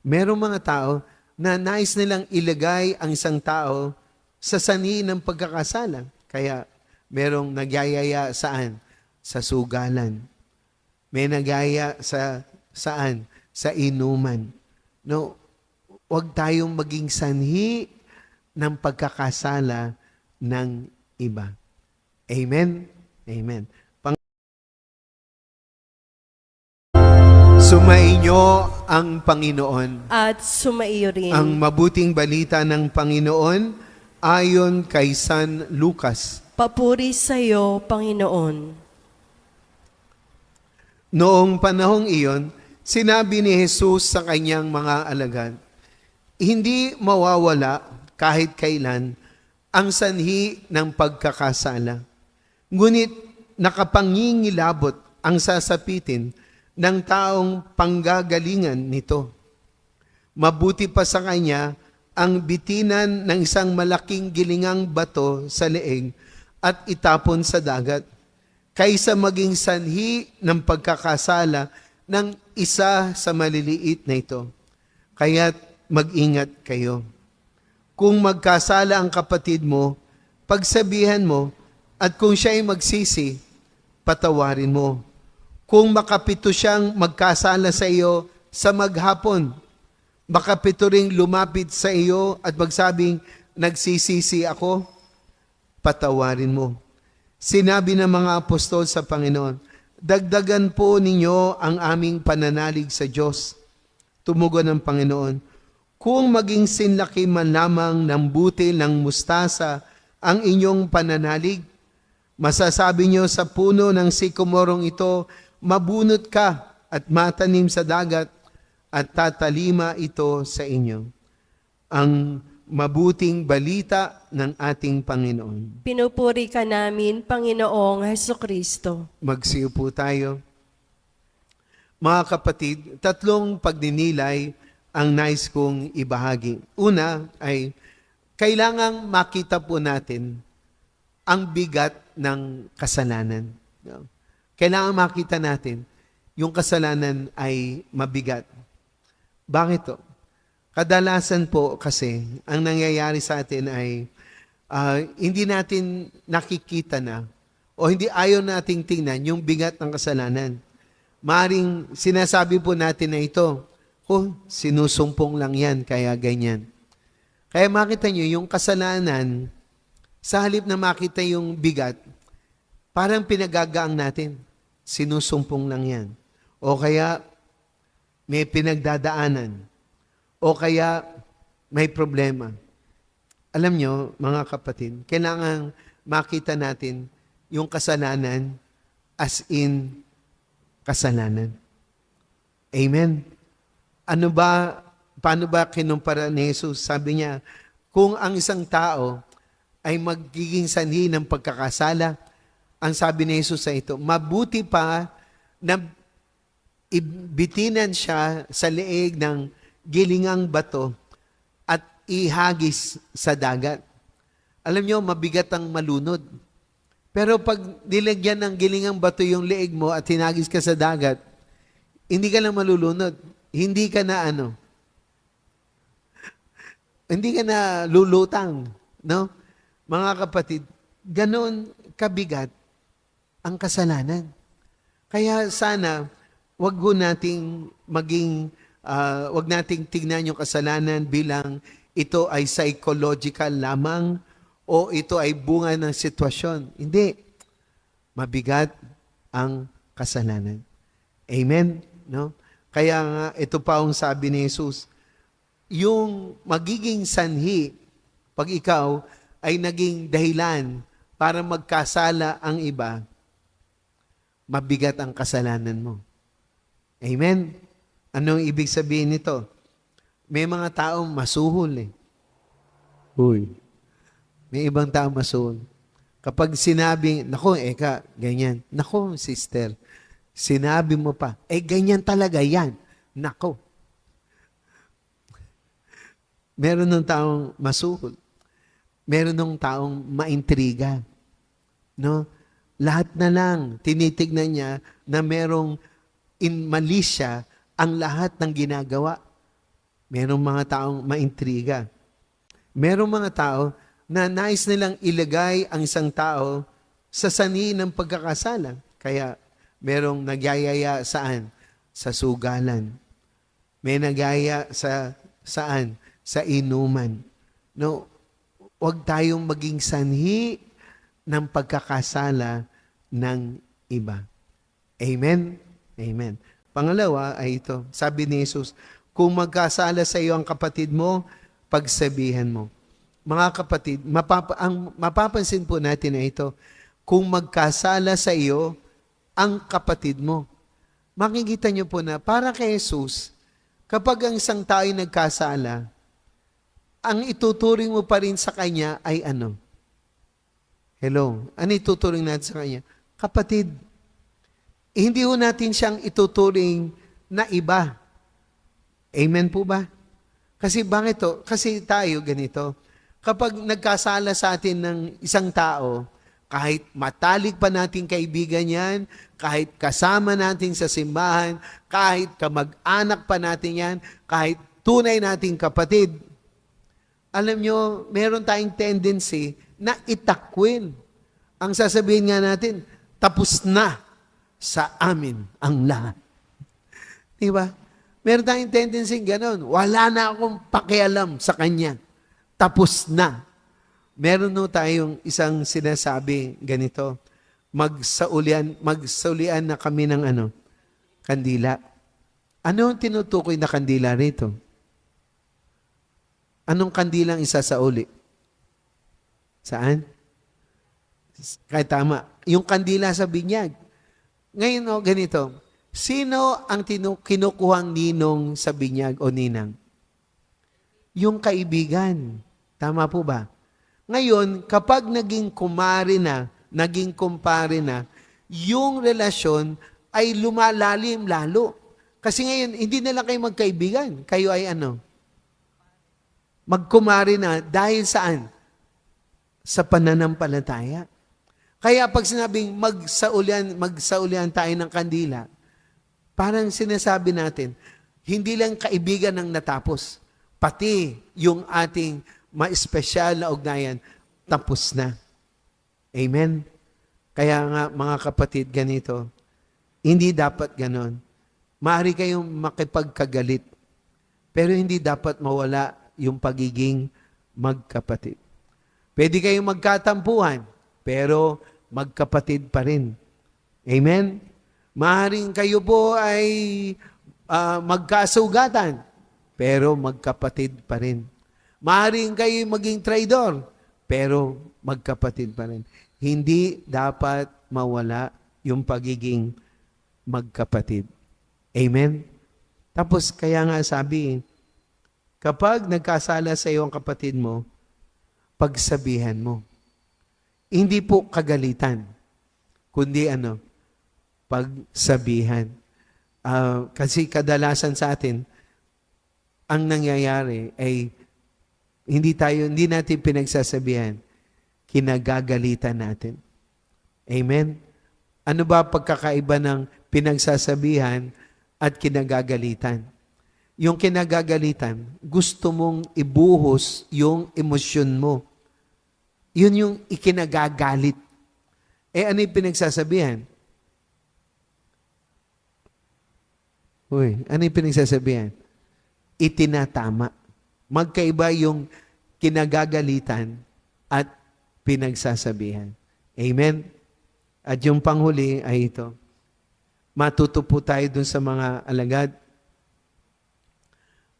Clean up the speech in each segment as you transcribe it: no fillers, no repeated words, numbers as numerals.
Merong mga tao na nais nilang ilagay ang isang tao sa sanhi ng pagkakasala. Kaya merong nagyayaya saan? Sa sugalan. May nagyaya sa saan? Sa inuman. No, huwag tayong maging sanhi ng pagkakasala ng iba. Amen? Amen. Sumainyo ang Panginoon. At sumaiyo rin. Ang mabuting balita ng Panginoon ayon kay San Lucas. Papuri sa iyo, Panginoon. Noong panahong iyon, sinabi ni Jesus sa kanyang mga alagad, hindi mawawala kahit kailan ang sanhi ng pagkakasala. Ngunit nakapangingilabot ang sasapitin ng taong panggagalingan nito. Mabuti pa sa kanya ang bitinan ng isang malaking gilingang bato sa leeg at itapon sa dagat, kaysa maging sanhi ng pagkakasala ng isa sa maliliit na ito. Kaya't mag-ingat kayo. Kung magkasala ang kapatid mo, pagsabihan mo, at kung siya ay magsisi, patawarin mo. Kung makapito siyang magkasala sa iyo sa maghapon, makapito ring lumapit sa iyo at magsabing, nagsisisi ako, patawarin mo. Sinabi ng mga apostol sa Panginoon, dagdagan po ninyo ang aming pananalig sa Diyos. Tumugon ng Panginoon, kung maging sinlaki man lamang ng butil ng mustasa ang inyong pananalig, masasabi nyo sa puno ng sikomorong ito, mabunot ka at matanim sa dagat at tatalima ito sa inyo. Ang mabuting balita ng ating Panginoon. Pinupuri ka namin, Panginoong Hesukristo. Magsiyo po tayo. Mga kapatid, tatlong pagninilay ang nais kong ibahagi. Una ay kailangang makita po natin ang bigat ng kasalanan. Kailangan makita natin yung kasalanan ay mabigat. Bakit to? Kadalasan po kasi ang nangyayari sa atin ay hindi natin nakikita na o hindi ayaw nating tingnan yung bigat ng kasalanan. Maring sinasabi po natin na ito, sinusumpong lang yan, kaya ganyan. Kaya makita nyo, yung kasalanan, sa halip na makita yung bigat, parang pinagagaang natin. Sinusumpong lang yan. O kaya may pinagdadaanan. O kaya may problema. Alam nyo, mga kapatid, kailangan makita natin yung kasalanan as in kasalanan. Amen? Paano ba kinumpara ni Jesus? Sabi niya, kung ang isang tao ay magiging sanhi ng pagkakasala, ang sabi ni Jesus sa ito, mabuti pa na ibitinan siya sa leeg ng gilingang bato at ihagis sa dagat. Alam nyo, mabigat ang malunod. Pero pag nilagyan ng gilingang bato yung leeg mo at hinagis ka sa dagat, hindi ka na malulunod. Hindi ka na hindi ka na lulutang. No? Mga kapatid, ganoon kabigat ang kasalanan. Kaya sana, wag nating tignan yung kasalanan bilang ito ay psychological lamang o ito ay bunga ng sitwasyon. Hindi. Mabigat ang kasalanan. Amen? No? Kaya nga, ito pa ang sabi ni Jesus, yung magiging sanhi, pag ikaw ay naging dahilan para magkasala ang iba, mabigat ang kasalanan mo. Amen? Anong ibig sabihin nito? May mga taong masuhol eh. May ibang taong masuhol. Kapag sinabing, nako, ganyan. Nako, sister, sinabi mo pa, ganyan talaga yan. Nako. Meron ng taong masuhol. Meron ng taong maintriga. No? Lahat na lang, tinitignan niya na merong in mali siya ang lahat ng ginagawa. Merong mga taong maintriga. Merong mga tao na nais nilang ilagay ang isang tao sa sanhi ng pagkakasala. Kaya merong nagyayaya saan? Sa sugalan. May nagyaya sa saan? Sa inuman. No, huwag tayong maging sanhi ng pagkakasala ng iba. Amen? Amen. Pangalawa ay ito. Sabi ni Jesus, kung magkasala sa iyo ang kapatid mo, pagsabihan mo. Mga kapatid, ang mapapansin po natin na ito, kung magkasala sa iyo ang kapatid mo. Makikita niyo po na para kay Jesus, kapag ang isang tao ay nagkasala, ang ituturing mo pa rin sa kanya ay ano? Hello? Ano ituturing natin sa kanya? Kapatid. Hindi ho natin siyang ituturing na iba. Amen po ba? Kasi bakit to? Kasi tayo ganito. Kapag nagkasala sa atin ng isang tao, kahit matalik pa nating kaibigan yan, kahit kasama natin sa simbahan, kahit kamag-anak pa natin yan, kahit tunay nating kapatid, alam nyo, meron tayong tendency na itakwil. Ang sasabihin nga natin, tapos na sa amin ang lahat. Diba? Meron tayong tendency gano'n. Wala na akong pakialam sa kanya. Tapos na. Meron no tayong isang sinasabi ganito. Magsaulian na kami ng kandila. Ano ang tinutukoy na kandila rito? Anong kandilang isasauli? Saan? Kaya tama. Yung kandila sa binyag. Ngayon ganito. Sino ang kinukuhang ninong sa binyag o ninang? Yung kaibigan. Tama po ba? Ngayon, kapag naging kumare na, naging kumpare na, yung relasyon ay lumalalim lalo. Kasi ngayon, hindi na lang kayo magkaibigan. Kayo ay magkumare na dahil saan? Sa pananampalataya. Kaya pag sinabing magsaulian tayo ng kandila, parang sinasabi natin, hindi lang kaibigan ang natapos, pati yung ating ma-espesyal na ugnayan, tapos na. Amen? Kaya nga, mga kapatid, ganito, hindi dapat ganon. Maaari kayong makipagkagalit, pero hindi dapat mawala yung pagiging magkapatid. Pwede kayong magkatampuhan, pero magkapatid pa rin. Amen? Maaaring kayo po ay magkasugatan, pero magkapatid pa rin. Maaaring kayo maging traidor, pero magkapatid pa rin. Hindi dapat mawala yung pagiging magkapatid. Amen? Tapos kaya nga sabi, kapag nagkasala sa iyo ang kapatid mo, pagsabihan mo. Hindi po kagalitan, kundi pagsabihan. Kasi kadalasan sa atin, ang nangyayari ay hindi natin pinagsasabihan, kinagagalitan natin. Amen? Ano ba pagkakaiba ng pinagsasabihan at kinagagalitan? Yung kinagagalitan, gusto mong ibuhos yung emosyon mo. Yun yung ikinagagalit. Ano yung pinagsasabihan? Ano yung pinagsasabihan? Itinatama. Magkaiba yung kinagagalitan at pinagsasabihan. Amen? At yung panghuli ay ito. Matuto po tayo dun sa mga alagad.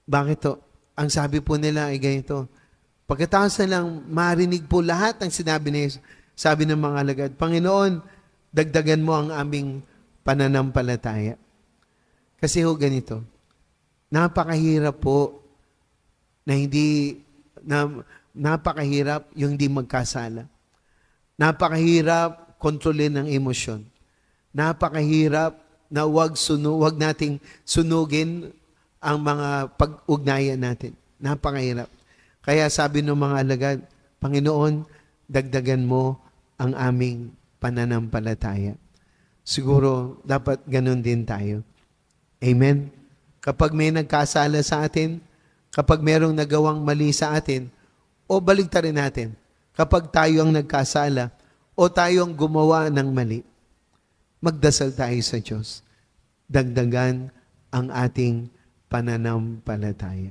Bakit to? Ang sabi po nila ay ganito. Pagkatapos na lang marinig po lahat ng sinabi ni Jesus, sabi ng mga alagad, Panginoon, dagdagan mo ang aming pananampalataya. Kasi ganito, napakahirap po napakahirap yung hindi magkasala. Napakahirap kontrolin ng emosyon. Napakahirap na wag nating sunugin ang mga pag-ugnayan natin. Napakahirap. Kaya sabi ng mga alagad, Panginoon, dagdagan mo ang aming pananampalataya. Siguro, dapat ganun din tayo. Amen? Kapag may nagkasala sa atin, kapag merong nagawang mali sa atin, o baligtarin natin, kapag tayo ang nagkasala, o tayo ang gumawa ng mali, magdasal tayo sa Diyos. Dagdagan ang ating pananampalataya.